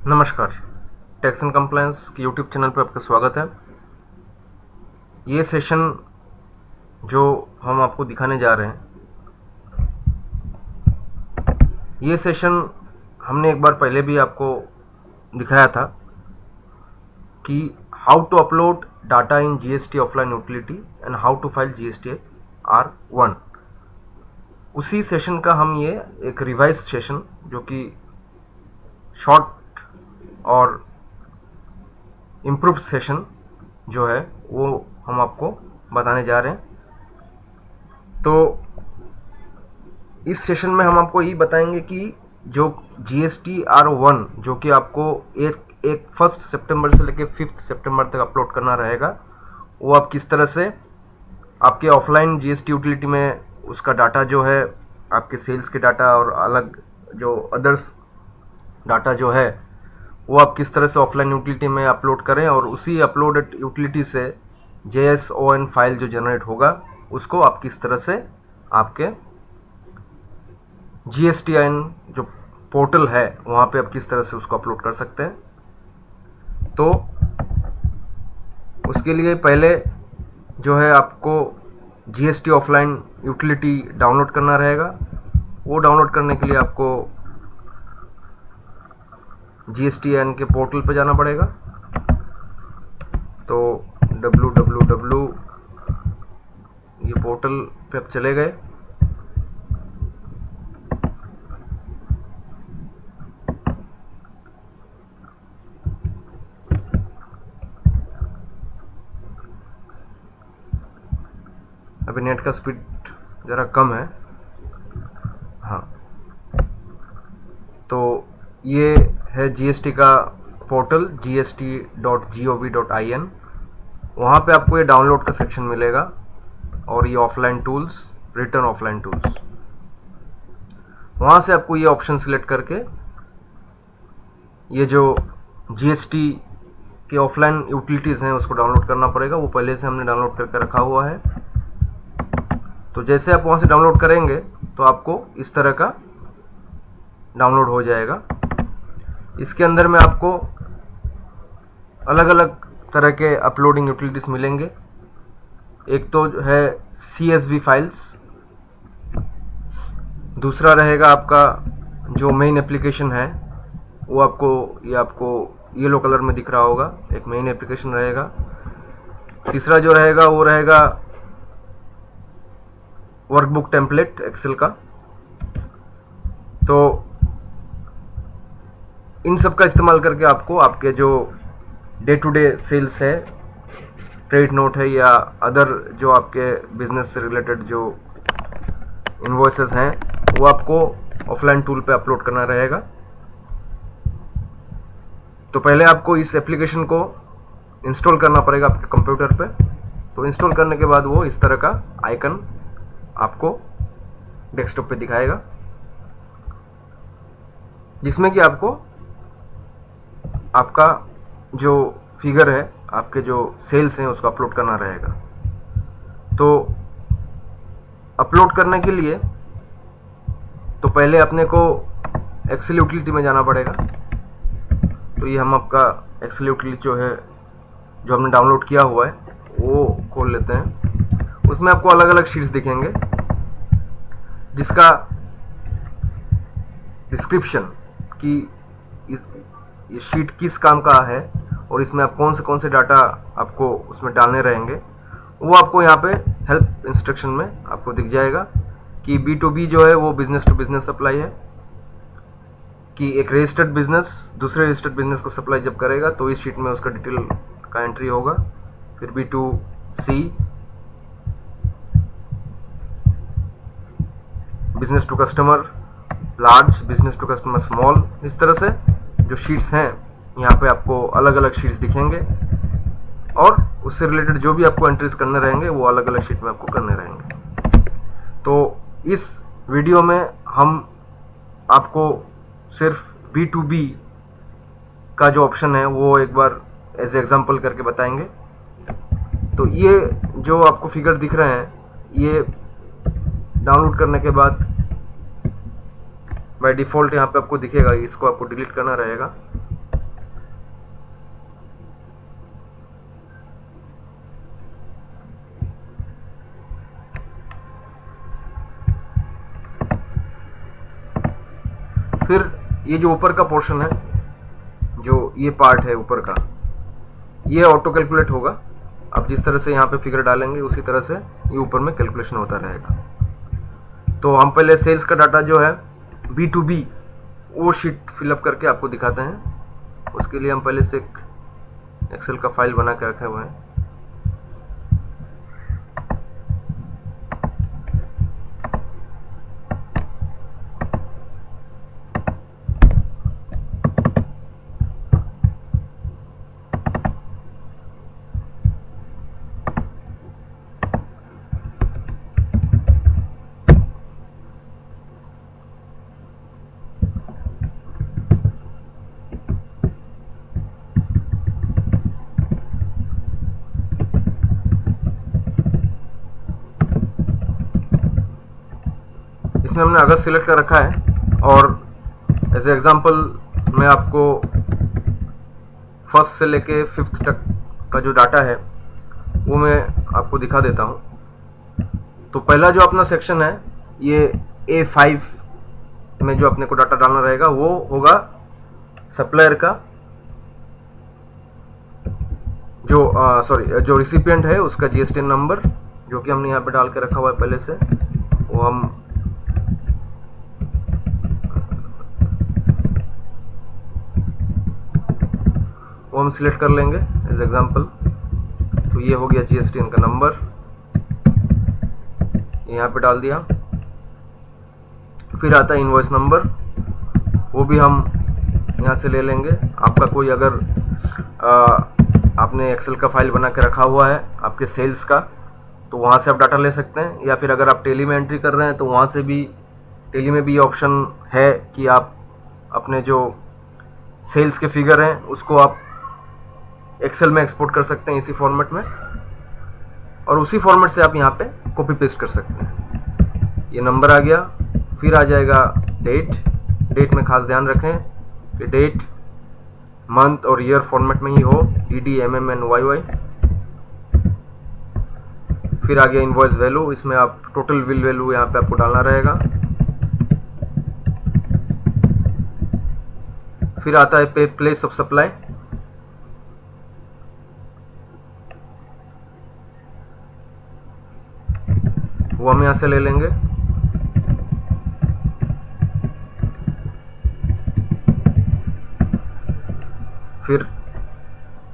नमस्कार, tax and compliance के YouTube channel पर आपका स्वागत है। ये सेशन जो हम आपको दिखाने जा रहे हैं, ये सेशन हमने एक बार पहले भी आपको दिखाया था कि how to upload data in GST offline utility and how to file GST R1। उसी सेशन का हम ये एक रिवाइज सेशन जो कि शॉर्ट और इम्प्रूव सेशन जो है वो हम आपको बताने जा रहे हैं। तो इस सेशन में हम आपको ये बताएंगे कि जो जीएसटी R1 जो कि आपको एक 1 सितंबर से लेकर 5 सितंबर तक अपलोड करना रहेगा, वो आप किस तरह से आपके ऑफलाइन जीएसटी यूटिलिटी में उसका डाटा जो है, आपके सेल्स के डाटा और अलग जो अदर्स डाटा जो है वो आप किस तरह से ऑफलाइन यूटिलिटी में अपलोड करें, और उसी अपलोडेड यूटिलिटी से JSON फाइल जो जनरेट होगा उसको आप किस तरह से आपके GSTN जो पोर्टल है वहाँ पे आप किस तरह से उसको अपलोड कर सकते हैं। तो उसके लिए पहले जो है आपको GST ऑफलाइन यूटिलिटी डाउनलोड करना रहेगा। वो डाउनलोड करने के लिए आपको GSTN के पोर्टल पे जाना पड़ेगा। तो www ये पोर्टल पे आप चले गए। अभी नेट का स्पीड ज़रा कम है। हाँ, तो ये है GST का पोर्टल gst.gov.in। वहाँ पे आपको ये डाउनलोड का सेक्शन मिलेगा और ये offline tools, return offline tools, वहाँ से आपको ये ऑप्शन सिलेक्ट करके ये जो GST के ऑफलाइन यूटिलिटीज़ हैं उसको डाउनलोड करना पड़ेगा। वो पहले से हमने डाउनलोड करके रखा हुआ है। तो जैसे आप वहाँ से डाउनलोड करेंगे तो आपको इस तरह का डाउनलोड हो जाएगा। इसके अंदर में आपको अलग अलग तरह के अपलोडिंग यूटिलिटीज़ मिलेंगे। एक तो है CSV फाइल्स, दूसरा रहेगा आपका जो मेन एप्लीकेशन है वो आपको येलो कलर में दिख रहा होगा, एक मेन एप्लीकेशन रहेगा। तीसरा जो रहेगा वो रहेगा वर्कबुक टेम्पलेट एक्सेल का। तो इन सब का इस्तेमाल करके आपको आपके जो डे टू डे सेल्स है, क्रेडिट नोट है या अदर जो आपके बिजनेस से रिलेटेड जो इनवॉइसेस हैं वो आपको ऑफलाइन टूल पे अपलोड करना रहेगा। तो पहले आपको इस एप्लीकेशन को इंस्टॉल करना पड़ेगा आपके कंप्यूटर पे। तो इंस्टॉल करने के बाद वो इस तरह का आइकन आपको डेस्कटॉप पे दिखाएगा, जिसमें कि आपको आपका जो फिगर है, आपके जो सेल्स हैं उसको अपलोड करना रहेगा। तो अपलोड करने के लिए तो पहले अपने को एक्सेल यूटिलिटी में जाना पड़ेगा। तो ये हम आपका एक्सेल यूटिलिटी जो है, जो हमने डाउनलोड किया हुआ है, वो खोल लेते हैं। उसमें आपको अलग अलग शीट्स दिखेंगे जिसका डिस्क्रिप्शन कि ये शीट किस काम का है और इसमें आप कौन से डाटा आपको उसमें डालने रहेंगे, वो आपको यहाँ पे हेल्प इंस्ट्रक्शन में आपको दिख जाएगा कि B2B जो है वो बिजनेस टू बिजनेस सप्लाई है, कि एक रजिस्टर्ड बिजनेस दूसरे रजिस्टर्ड बिजनेस को सप्लाई जब करेगा तो इस शीट में उसका डिटेल का एंट्री होगा। फिर B2C business to customer large, business to customer small, इस तरह से जो शीट्स हैं यहाँ पे आपको अलग अलग शीट्स दिखेंगे और उससे रिलेटेड जो भी आपको एंट्रीज करने रहेंगे वो अलग अलग शीट में आपको करने रहेंगे। तो इस वीडियो में हम आपको सिर्फ B2B का जो ऑप्शन है वो एक बार एज एग्जांपल करके बताएंगे। तो ये जो आपको फिगर दिख रहे हैं, ये डाउनलोड करने के बाद बाय डिफ़ॉल्ट यहाँ पे आपको दिखेगा, इसको आपको डिलीट करना रहेगा। फिर ये जो ऊपर का पोर्शन है, जो ये पार्ट है ऊपर का, ये ऑटो कैलकुलेट होगा। आप जिस तरह से यहाँ पे फिगर डालेंगे उसी तरह से ये ऊपर में कैलकुलेशन होता रहेगा। तो हम पहले सेल्स का डाटा जो है B2B वो शीट फिलअप करके आपको दिखाते हैं। उसके लिए हम पहले से एक एक्सेल का फाइल बना के रखे हुए हैं। इसमें हमने अगस्त सिलेक्ट कर रखा है और एज ए एग्जांपल मैं आपको फर्स्ट से लेके 5th तक का जो डाटा है वो मैं आपको दिखा देता हूँ। तो पहला जो अपना सेक्शन है ये A5 में जो अपने को डाटा डालना रहेगा वो होगा सप्लायर का जो रिसिपिएंट है उसका GSTN नंबर, जो कि हमने यहाँ पे डाल के रखा हुआ है पहले से। वो हम सिलेक्ट कर लेंगे एज एग्जांपल। तो ये हो गया GSTN का नंबर, यहाँ पे डाल दिया। फिर आता है इनवॉइस नंबर, वो भी हम यहाँ से ले लेंगे। आपका कोई अगर आपने एक्सेल का फाइल बना के रखा हुआ है आपके सेल्स का, तो वहाँ से आप डाटा ले सकते हैं। या फिर अगर आप टेली में एंट्री कर रहे हैं तो वहाँ से भी, टेली में भी ऑप्शन है कि आप अपने जो सेल्स के फिगर हैं उसको आप एक्सेल में एक्सपोर्ट कर सकते हैं इसी फॉर्मेट में, और उसी फॉर्मेट से आप यहाँ पे कॉपी पेस्ट कर सकते हैं। ये नंबर आ गया। फिर आ जाएगा डेट में खास ध्यान रखें कि डेट मंथ और ईयर फॉर्मेट में ही हो, DD, MM, NYY। फिर आ गया इनवॉइस वैल्यू, इसमें आप टोटल बिल वैल्यू यहाँ पे आपको डालना रहेगा। फिर आता है प्लेस ऑफ सप्लाई, वो हम यहाँ से ले लेंगे। फिर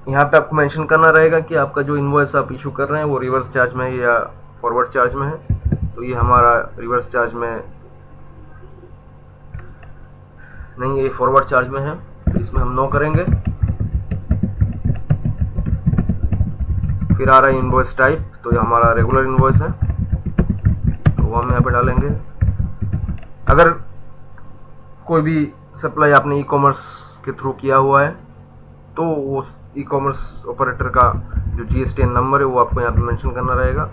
यहाँ पे आपको मेंशन करना रहेगा कि आपका जो इनवॉइस आप इशू कर रहे हैं वो रिवर्स चार्ज में है या फॉरवर्ड चार्ज में है। तो ये हमारा रिवर्स चार्ज में नहीं, ये फॉरवर्ड चार्ज में है, तो इसमें हम नो करेंगे। फिर आ रहा है इनवॉइस टाइप, तो ये हमारा रेगुलर इनवॉइस है, तो वो हम यहाँ पे डालेंगे। अगर कोई भी सप्लाई आपने ई-कॉमर्स के थ्रू किया हुआ है तो वो ई-कॉमर्स ऑपरेटर का जो GSTN नंबर है वो आपको यहाँ पे मेंशन करना रहेगा।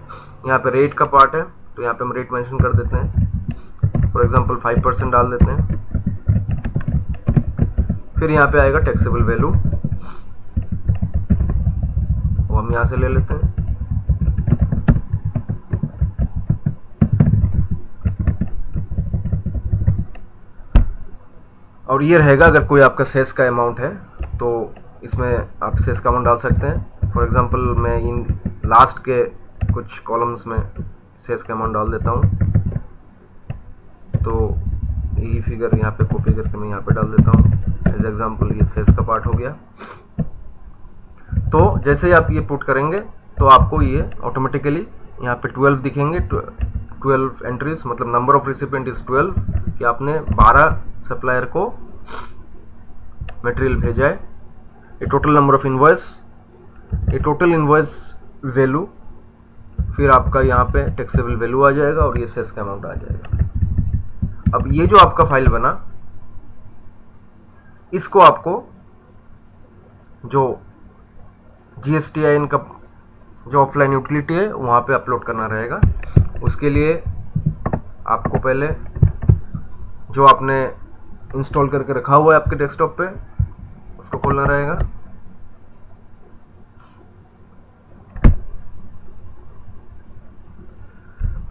यहाँ पे रेट का पार्ट है, तो यहाँ पे हम रेट मेंशन कर देते हैं। फॉर एग्जांपल 5% डाल देते हैं। फिर यहाँ पे आएगा टैक्सेबल वैल्यू, वो हम यहाँ से ले लेते हैं। और ये रहेगा अगर कोई आपका सेस का अमाउंट है तो इसमें आप सेस का अमाउंट डाल सकते हैं। फॉर एग्जांपल मैं इन लास्ट के कुछ कॉलम्स में सेस का अमाउंट डाल देता हूँ, तो ये फिगर यहाँ पे कॉपी करके मैं यहाँ पे डाल देता हूँ एज एग्जांपल। ये सेस का पार्ट हो गया। तो जैसे ही आप ये पुट करेंगे तो आपको ये ऑटोमेटिकली यहाँ पे 12 दिखेंगे, 12 एंट्रीज, मतलब नंबर ऑफ रिसिपिएंट इज 12, कि आपने 12 सप्लायर को मटेरियल भेजा है। ये टोटल नंबर ऑफ इनवॉइस, ये टोटल इनवॉइस वैल्यू, फिर आपका यहाँ पे टैक्सेबल वैल्यू आ जाएगा और ये सेस का अमाउंट आ जाएगा। अब ये जो आपका फाइल बना, इसको आपको जो GSTIN का जो ऑफलाइन यूटिलिटी है वहाँ पे अपलोड करना रहेगा। उसके लिए आपको पहले जो आपने इंस्टॉल करके रखा हुआ है आपके डेस्कटॉप पे उसको खोलना रहेगा।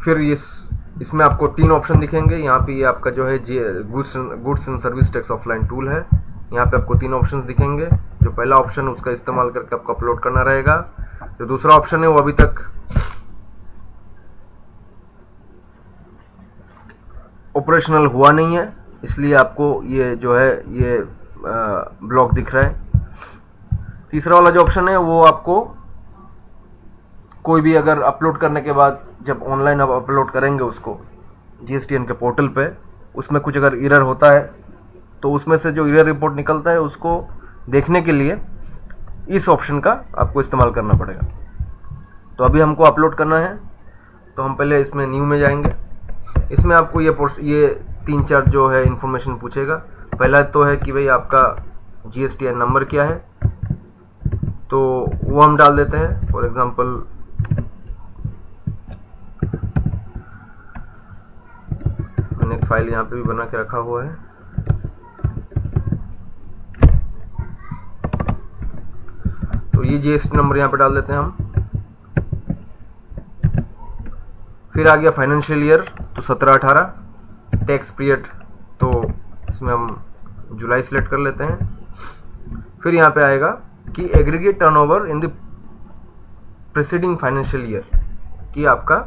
फिर इस इसमें आपको 3 ऑप्शन दिखेंगे। यहाँ पे ये आपका जो है goods and service tax offline tool है। यहाँ पे आपको 3 ऑप्शन दिखेंगे। जो पहला ऑप्शन है उसका इस्तेमाल करके आपको अपलोड करना रहेगा। जो दूसरा ऑप्शन है वो अभी तक ऑपरेशनल हुआ नहीं है, इसलिए आपको ये जो है ये ब्लॉक दिख रहा है। तीसरा वाला जो ऑप्शन है वो आपको कोई भी अगर अपलोड करने के बाद जब ऑनलाइन आप अपलोड करेंगे उसको जीएसटीएन के पोर्टल पे, उसमें कुछ अगर एरर होता है तो उसमें से जो एरर रिपोर्ट निकलता है उसको देखने के लिए इस ऑप्शन का आपको इस्तेमाल करना पड़ेगा। तो अभी हमको अपलोड करना है, तो हम पहले इसमें न्यू में जाएंगे। इसमें आपको ये 3-4 जो है इंफॉर्मेशन पूछेगा। पहला तो है कि भाई आपका जीएसटीएन नंबर क्या है, तो वो हम डाल देते हैं। फॉर एग्जांपल मैंने एक फाइल यहाँ पे भी बना के रखा हुआ है। तो ये जीएसटी नंबर यहाँ पे डाल देते हैं हम। फिर आ गया फाइनेंशियल ईयर, तो 17-18। टैक्स पीरियड, तो इसमें हम जुलाई सिलेक्ट कर लेते हैं। फिर यहाँ पे आएगा कि aggregate turnover in the preceding financial year, कि आपका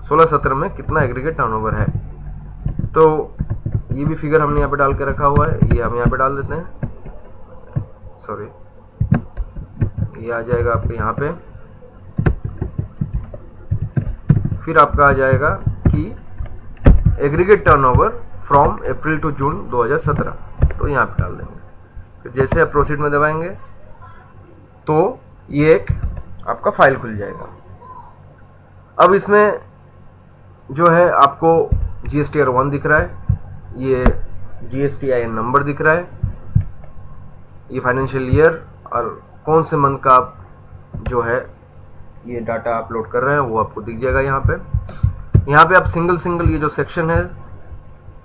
16-17 में कितना एग्रीगेट टर्नओवर है। तो ये भी फिगर हमने यहाँ पे डाल के रखा हुआ है, ये हम यहाँ पे डाल देते हैं। सॉरी, ये आ जाएगा आपके यहाँ पे। फिर आपका आ जाएगा कि aggregate turnover from April to June 2017, तो यहाँ पे डाल देंगे। फिर जैसे आप प्रोसीड में दबाएंगे तो ये एक आपका फाइल खुल जाएगा। अब इसमें जो है आपको GSTR 1 दिख रहा है, ये GSTIN नंबर दिख रहा है, ये फाइनेंशियल ईयर और कौन से मंथ का आप जो है ये डाटा अपलोड कर रहे हैं वो आपको दिख जाएगा यहाँ पे। यहाँ पे आप सिंगल ये जो सेक्शन है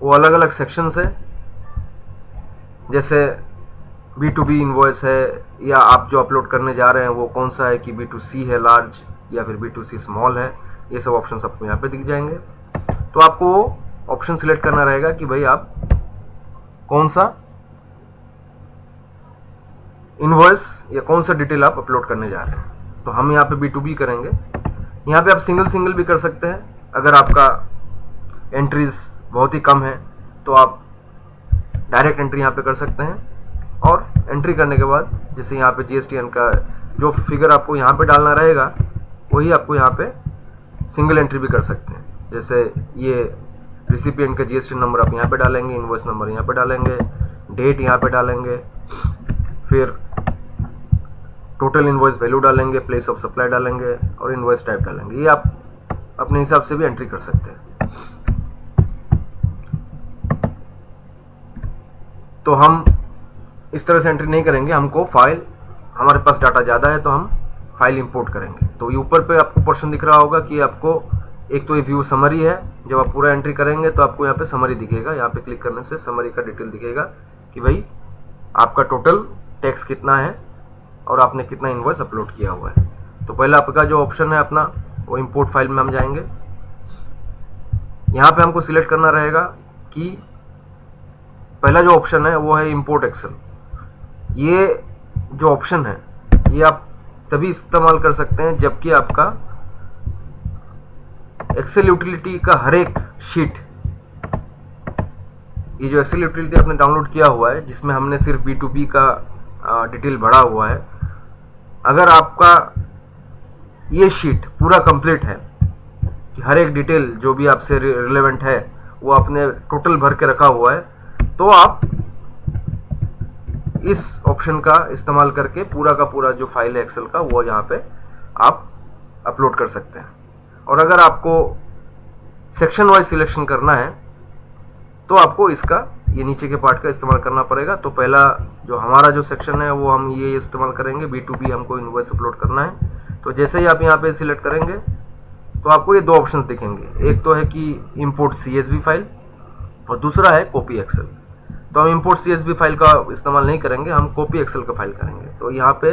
वो अलग अलग सेक्शंस है। जैसे B2B इनवॉइस है, या आप जो अपलोड करने जा रहे हैं वो कौन सा है, कि B2C है लार्ज या फिर B2C स्मॉल है, ये सब ऑप्शंस आपको यहाँ पे दिख जाएंगे। तो आपको ऑप्शन सिलेक्ट करना रहेगा कि भाई आप कौन सा इनवॉइस या कौन सा डिटेल आप अपलोड करने जा रहे हैं। तो हम यहाँ पे B2B करेंगे। यहाँ पे आप सिंगल भी कर सकते हैं। अगर आपका एंट्रीज बहुत ही कम है तो आप डायरेक्ट एंट्री यहाँ पे कर सकते हैं, और एंट्री करने के बाद जैसे यहाँ पे GSTN का जो फिगर आपको यहाँ पे डालना रहेगा वही आपको यहाँ पे सिंगल एंट्री भी कर सकते हैं। जैसे ये रिसिपिएंट का GST नंबर आप यहाँ पे डालेंगे, इनवॉइस नंबर यहाँ पे डालेंगे, डेट यहाँ पे डालेंगे, फिर टोटल इनवॉइस वैल्यू डालेंगे, प्लेस ऑफ सप्लाई डालेंगे और इनवॉइस टाइप डालेंगे। ये आप अपने हिसाब से भी एंट्री कर सकते हैं। तो हम इस तरह से एंट्री नहीं करेंगे, हमको फाइल, हमारे पास डाटा ज़्यादा है तो हम फाइल इंपोर्ट करेंगे। तो ये ऊपर पे आपको पोर्शन दिख रहा होगा कि आपको एक तो ये व्यू समरी है। जब आप पूरा एंट्री करेंगे तो आपको यहाँ पे समरी दिखेगा। यहाँ पे क्लिक करने से समरी का डिटेल दिखेगा कि भाई आपका टोटल टैक्स कितना है और आपने कितना इनवॉइस अपलोड किया हुआ है। तो पहला आपका जो ऑप्शन है अपना वो इंपोर्ट फाइल में हम जाएंगे। यहाँ पे हमको सिलेक्ट करना रहेगा कि पहला जो ऑप्शन है वो है इंपोर्ट एक्सेल। ये जो ऑप्शन है ये आप तभी इस्तेमाल कर सकते हैं जबकि आपका एक्सेल यूटिलिटी का हर एक शीट, ये जो एक्सेल यूटिलिटी आपने डाउनलोड किया हुआ है जिसमें हमने सिर्फ B2B का डिटेल भरा हुआ है, अगर आपका ये शीट पूरा कंप्लीट है कि हर एक डिटेल जो भी आपसे रिलेवेंट है वो आपने टोटल भर के रखा हुआ है, तो आप इस ऑप्शन का इस्तेमाल करके पूरा का पूरा जो फाइल है एक्सेल का वो यहाँ पे आप अपलोड कर सकते हैं। और अगर आपको सेक्शन वाइज सिलेक्शन करना है तो आपको इसका ये नीचे के पार्ट का इस्तेमाल करना पड़ेगा। तो पहला जो हमारा जो सेक्शन है वो हम ये इस्तेमाल करेंगे, B2B हमको इनवॉइस अपलोड करना है। तो जैसे ही आप यहाँ पे सिलेक्ट करेंगे तो आपको ये दो ऑप्शंस दिखेंगे, एक तो है कि इंपोर्ट CSV फाइल और दूसरा है कॉपी एक्सेल। तो हम इंपोर्ट CSV फाइल का इस्तेमाल नहीं करेंगे, हम कॉपी एक्सेल का फाइल करेंगे। तो यहाँ पे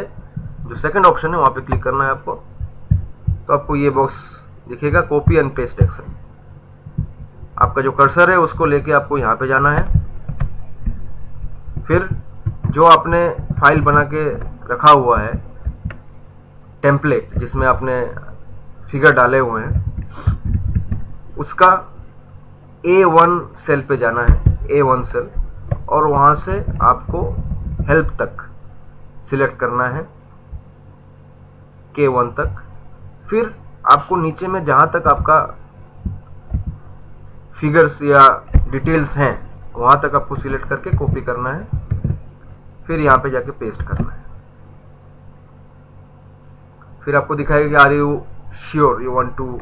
जो सेकंड ऑप्शन है वहाँ पे क्लिक करना है आपको। तो आपको ये बॉक्स दिखेगा, कॉपी एंड पेस्ट एक्सेल। आपका जो कर्सर है उसको लेके आपको यहाँ पे जाना है। फिर जो आपने फाइल बना के रखा हुआ है टेम्पलेट जिसमें आपने फिगर डाले हुए हैं, उसका A1 सेल पे जाना है, A1 सेल, और वहाँ से आपको हेल्प तक सिलेक्ट करना है, K1 तक। फिर आपको नीचे में जहाँ तक आपका फिगर्स या डिटेल्स हैं वहाँ तक आपको सिलेक्ट करके कॉपी करना है, फिर यहाँ पे जाके पेस्ट करना है। फिर आपको दिखाएगा कि are you sure you want to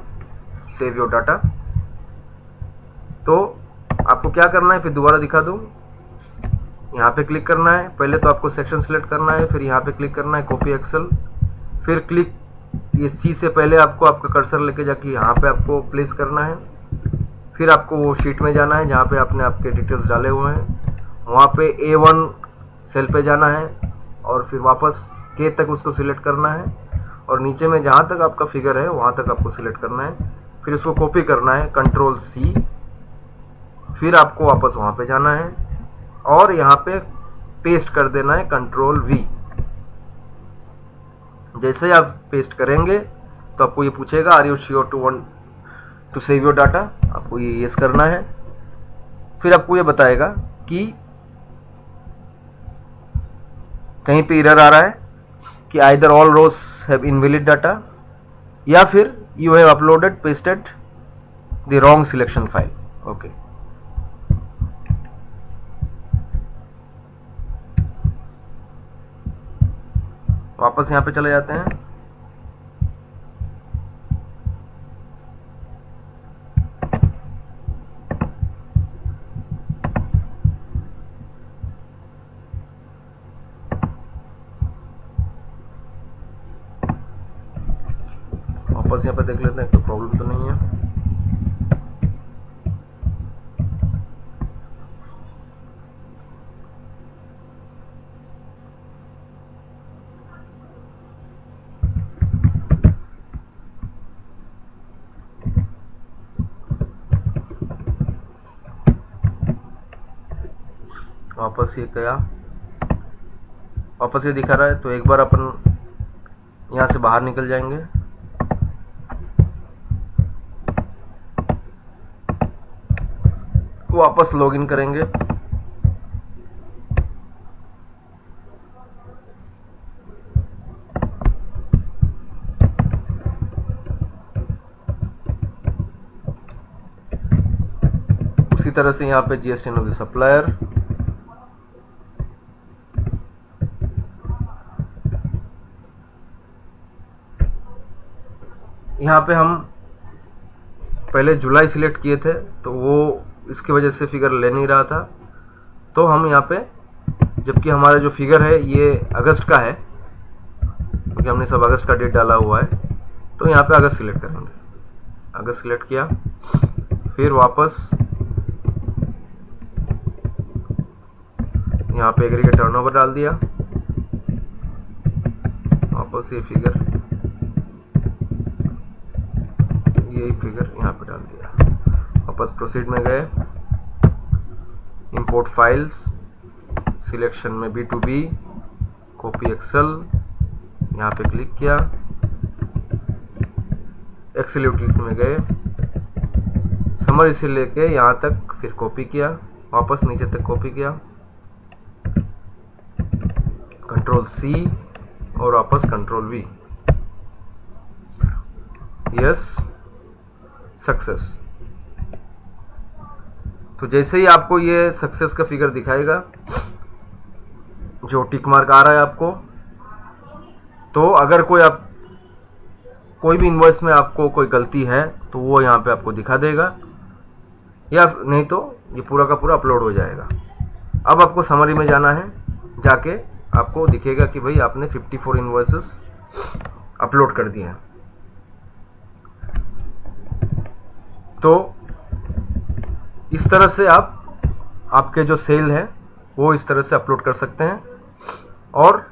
save your data. तो आपको क्या करना है, फिर दोबारा दिखा दूँ, यहाँ पे क्लिक करना है। पहले तो आपको सेक्शन सिलेक्ट करना है, फिर यहाँ पे क्लिक करना है कॉपी एक्सेल, फिर क्लिक ये सी से पहले आपको आपका कर्सर लेके जाके यहाँ पे आपको प्लेस करना है। फिर आपको वो शीट में जाना है जहाँ पे आपने आपके डिटेल्स डाले हुए हैं, वहाँ पे A1 सेल पे जाना है और फिर वापस K तक उसको सिलेक्ट करना है, और नीचे में जहाँ तक आपका फिगर है वहाँ तक आपको सिलेक्ट करना है। फिर उसको कॉपी करना है कंट्रोल C, फिर आपको वापस वहाँ पे जाना है और यहाँ पे पेस्ट कर देना है कंट्रोल V। जैसे ही आप पेस्ट करेंगे तो आपको ये पूछेगा are you sure to want to save your data, आपको ये यस करना है। फिर आपको ये बताएगा कि कहीं पे एरर आ रहा है कि either all rows have invalid data, या फिर you have uploaded pasted the wrong selection file. Okay, वापस यहाँ पे चले जाते हैं। वापस यहाँ पे देख लेते हैं कोई प्रॉब्लम तो नहीं है। वापस ये गया, वापस ये दिखा रहा है, तो एक बार अपन यहाँ से बाहर निकल जाएंगे। वापस लॉगिन करेंगे। उसी तरह से यहाँ पे GSTN ऑफ द सप्लायर, यहाँ पे हम पहले जुलाई सिलेक्ट किए थे तो वो इसकी वजह से फिगर ले नहीं रहा था, तो हम यहाँ पे, जबकि हमारा जो फिगर है ये अगस्त का है क्योंकि हमने सब अगस्त का डेट डाला हुआ है, तो यहाँ पे अगस्त सिलेक्ट करेंगे। अगस्त सिलेक्ट किया, फिर वापस यहाँ पे एग्रीगेट टर्नओवर डाल दिया, वापस ये फिगर, यही फिगर यहाँ पे डाल दिया। वापस प्रोसीड में गए, इंपोर्ट फाइल्स, सिलेक्शन में B2B, कॉपी एक्सेल, यहाँ पे क्लिक किया, एक्सेल यूटिलिटी में गए, समरी से लेके यहाँ तक फिर कॉपी किया, वापस नीचे तक कॉपी किया, कंट्रोल C और वापस कंट्रोल V। Yes, success. तो जैसे ही आपको ये सक्सेस का फिगर दिखाएगा, जो टिक मार्क आ रहा है आपको, तो अगर कोई भी इनवॉइस में आपको कोई गलती है तो वो यहाँ पे आपको दिखा देगा, या नहीं तो ये पूरा का पूरा अपलोड हो जाएगा। अब आपको समरी में जाना है, जाके आपको दिखेगा कि भाई आपने 54 इनवॉइसेस अपलोड कर दिए हैं। तो इस तरह से आपके जो सेल है वो इस तरह से अपलोड कर सकते हैं, और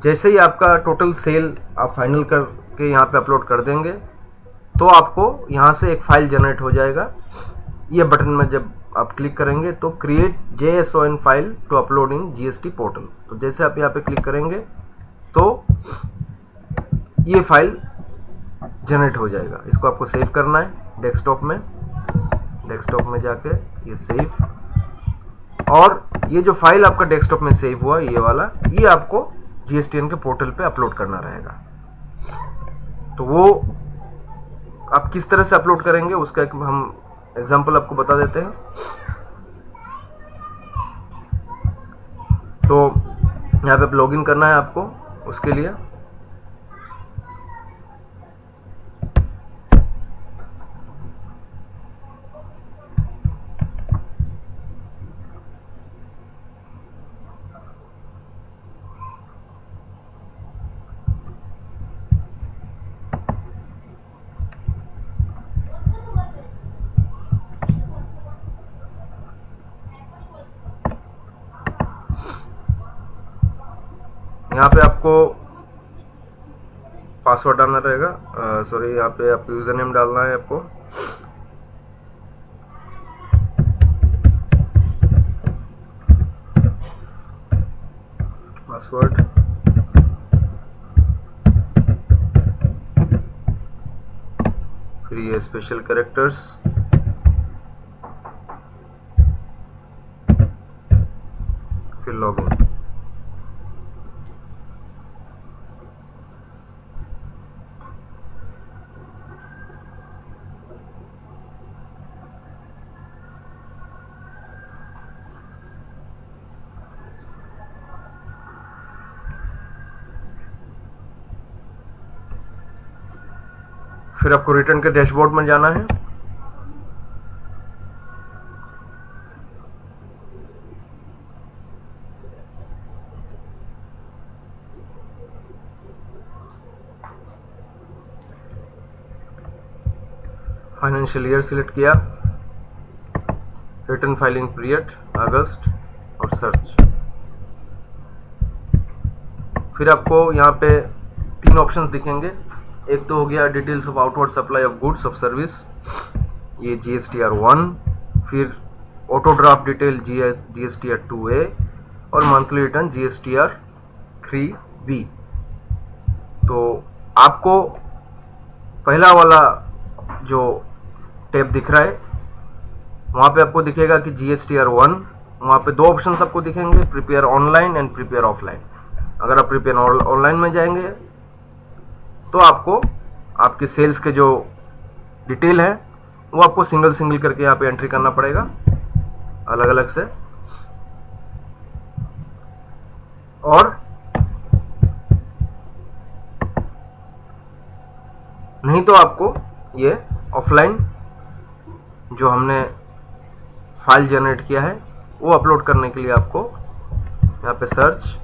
जैसे ही आपका टोटल सेल आप फाइनल करके यहाँ पे अपलोड कर देंगे तो आपको यहाँ से एक फाइल जनरेट हो जाएगा। ये बटन में जब आप क्लिक करेंगे तो create JSON file to upload in GST portal, तो जैसे आप यहाँ पे क्लिक करेंगे तो ये फाइल जनरेट हो जाएगा। इसको आपको सेव करना है डेस्कटॉप में जाके ये सेव, और ये जो फाइल आपका डेस्कटॉप में सेव हुआ ये वाला, ये आपको GSTN के पोर्टल पे अपलोड करना रहेगा। तो वो आप किस तरह से अपलोड करेंगे उसका एक हम एग्जांपल आपको बता देते हैं। तो यहाँ पे लॉगिन करना है आपको, उसके लिए यहाँ पे आपको पासवर्ड डालना रहेगा, सॉरी यहाँ पे आपको यूजर नेम डालना है आपको, पासवर्ड, फिर ये स्पेशल कैरेक्टर्स, फिर लॉगिन। फिर आपको रिटर्न के डैशबोर्ड में जाना है। फाइनेंशियल ईयर सिलेक्ट किया, रिटर्न फाइलिंग पीरियड अगस्त और सर्च। फिर आपको यहाँ पे 3 ऑप्शंस दिखेंगे। एक तो हो गया details of outward supply of goods of service, ये GSTR 1, फिर auto draft detail GSTR 2A और मंथली रिटर्न GSTR 3B। तो आपको पहला वाला जो टैब दिख रहा है वहाँ पे आपको दिखेगा कि GSTR 1, वहाँ पे 2 ऑप्शंस आपको दिखेंगे, prepare online and prepare offline. अगर आप प्रिपेयर ऑनलाइन में जाएंगे तो आपको आपके सेल्स के जो डिटेल है वो आपको सिंगल करके यहाँ पे एंट्री करना पड़ेगा अलग अलग से, और नहीं तो आपको ये ऑफलाइन जो हमने फाइल जनरेट किया है वो अपलोड करने के लिए आपको यहाँ पे सर्च,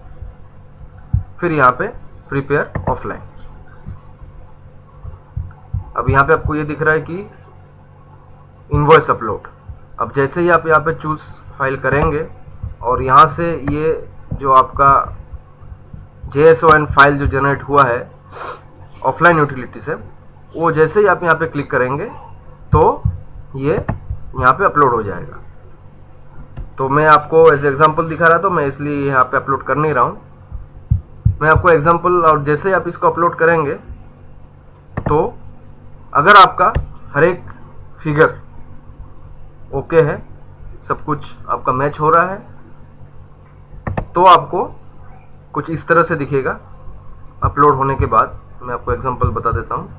फिर यहाँ पे प्रिपेयर ऑफलाइन। अब यहाँ पे आपको ये दिख रहा है कि इनवॉइस अपलोड। अब जैसे ही आप यहाँ पे चूज फाइल करेंगे और यहाँ से ये जो आपका JSON फाइल जो जनरेट हुआ है ऑफलाइन यूटिलिटी से, वो जैसे ही आप यहाँ पे क्लिक करेंगे तो ये यहाँ पे अपलोड हो जाएगा। तो मैं आपको एज एग्जांपल दिखा रहा, तो मैं इसलिए यहाँ पे अपलोड कर नहीं रहा हूँ। मैं आपको एग्जांपल, और जैसे ही आप इसको अपलोड करेंगे तो अगर आपका हर एक फिगर ओके है, सब कुछ आपका मैच हो रहा है, तो आपको कुछ इस तरह से दिखेगा अपलोड होने के बाद। मैं आपको एग्जांपल बता देता हूँ।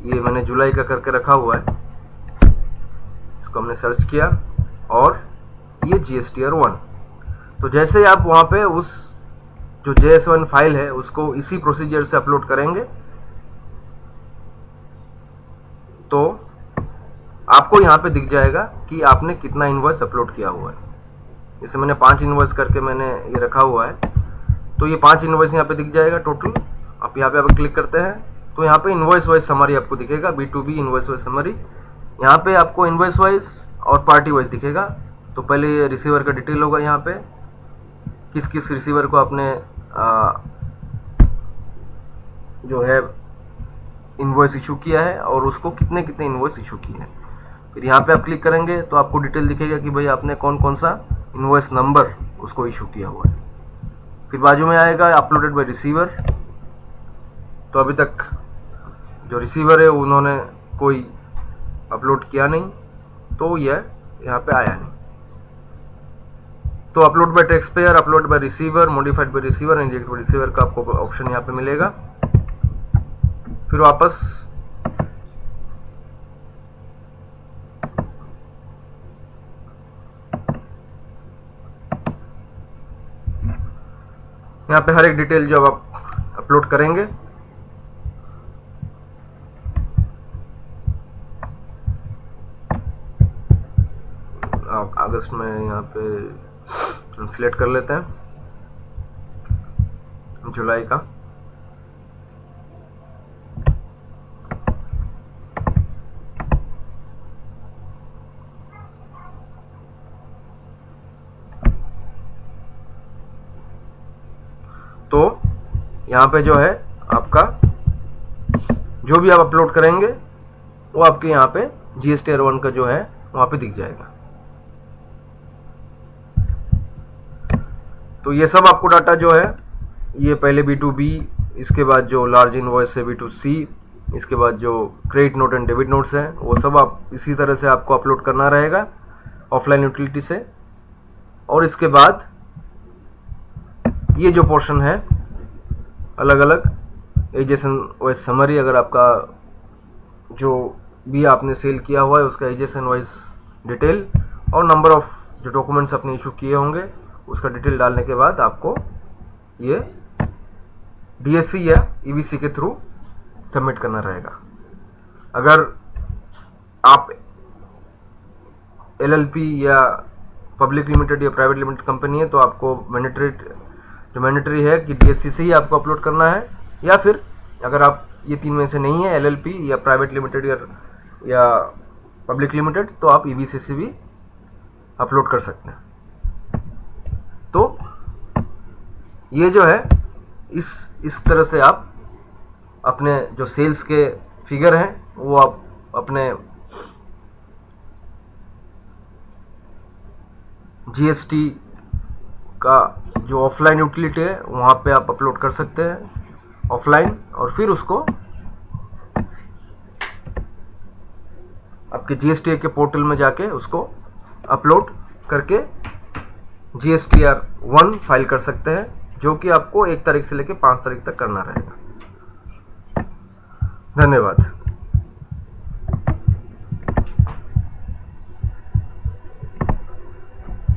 ये मैंने जुलाई का करके रखा हुआ है, इसको हमने सर्च किया और ये GSTR 1। तो जैसे ही आप वहाँ पे उस जो JSON फाइल है उसको इसी प्रोसीजर से अपलोड करेंगे तो आपको यहाँ पे दिख जाएगा कि आपने कितना इनवॉइस अपलोड किया हुआ है। जैसे मैंने 5 इनवॉइस करके मैंने ये रखा हुआ है, तो ये 5 इनवॉइस यहाँ पे दिख जाएगा टोटल। आप यहाँ पे आप क्लिक करते हैं तो यहाँ पे इनवॉइस वाइज समरी आपको दिखेगा, B2B इनवॉइस वाइज समरी। यहाँ पे आपको इनवॉइस वाइज और पार्टी वाइज दिखेगा। तो पहले ये रिसीवर का डिटेल होगा, यहाँ पे किस किस रिसीवर को आपने जो है इनवॉइस इशू किया है और उसको कितने कितने इनवॉइस इशू किए हैं। फिर यहाँ पे आप क्लिक करेंगे तो आपको डिटेल दिखेगा कि भाई आपने कौन कौन सा इनवॉइस नंबर उसको इशू किया हुआ है। फिर बाजू में आएगा अपलोडेड बाय रिसीवर। तो अभी तक जो रिसीवर है उन्होंने कोई अपलोड किया नहीं, तो यह यहाँ पे आया नहीं। तो upload by taxpayer, upload by receiver, modified by receiver and reject by receiver का आपको ऑप्शन यहाँ पे मिलेगा। फिर वापस यहाँ पे हर एक डिटेल जो आप अपलोड करेंगे अगस्त में यहाँ पे हम सिलेक्ट कर लेते हैं जुलाई का। तो यहाँ पे जो है आपका जो भी आप अपलोड करेंगे वो आपके यहाँ पे GST R1 का जो है वहाँ पे दिख जाएगा। तो ये सब आपको डाटा जो है ये पहले B2B, इसके बाद जो लार्ज इनवॉइस है B2C, इसके बाद जो credit note and debit notes हैं वो सब आप इसी तरह से आपको अपलोड करना रहेगा ऑफलाइन यूटिलिटी से। और इसके बाद ये जो पोर्शन है अलग अलग एजेस इनवॉइस समरी, अगर आपका जो भी आपने सेल किया हुआ है उसका एजेस इनवॉइस डिटेल और नंबर ऑफ जो डॉक्यूमेंट्स आपने इशू किए होंगे उसका डिटेल डालने के बाद आपको ये DSC या EBC के थ्रू सबमिट करना रहेगा। अगर आप LLP या पब्लिक लिमिटेड या प्राइवेट लिमिटेड कंपनी है तो आपको मैंडेटरी है कि DSC से ही आपको अपलोड करना है, या फिर अगर आप ये तीन में से नहीं है LLP या प्राइवेट लिमिटेड या पब्लिक लिमिटेड तो आप EBC से भी अपलोड कर सकते हैं। तो ये जो है इस तरह से आप अपने जो सेल्स के फिगर हैं वो आप अपने GST का जो ऑफलाइन यूटिलिटी है वहाँ पे आप अपलोड कर सकते हैं ऑफलाइन, और फिर उसको आपके GST के पोर्टल में जाके उसको अपलोड करके GSTR 1 फाइल कर सकते हैं, जो कि आपको 1 तारीख से लेकर 5 तारीख तक करना रहेगा। धन्यवाद।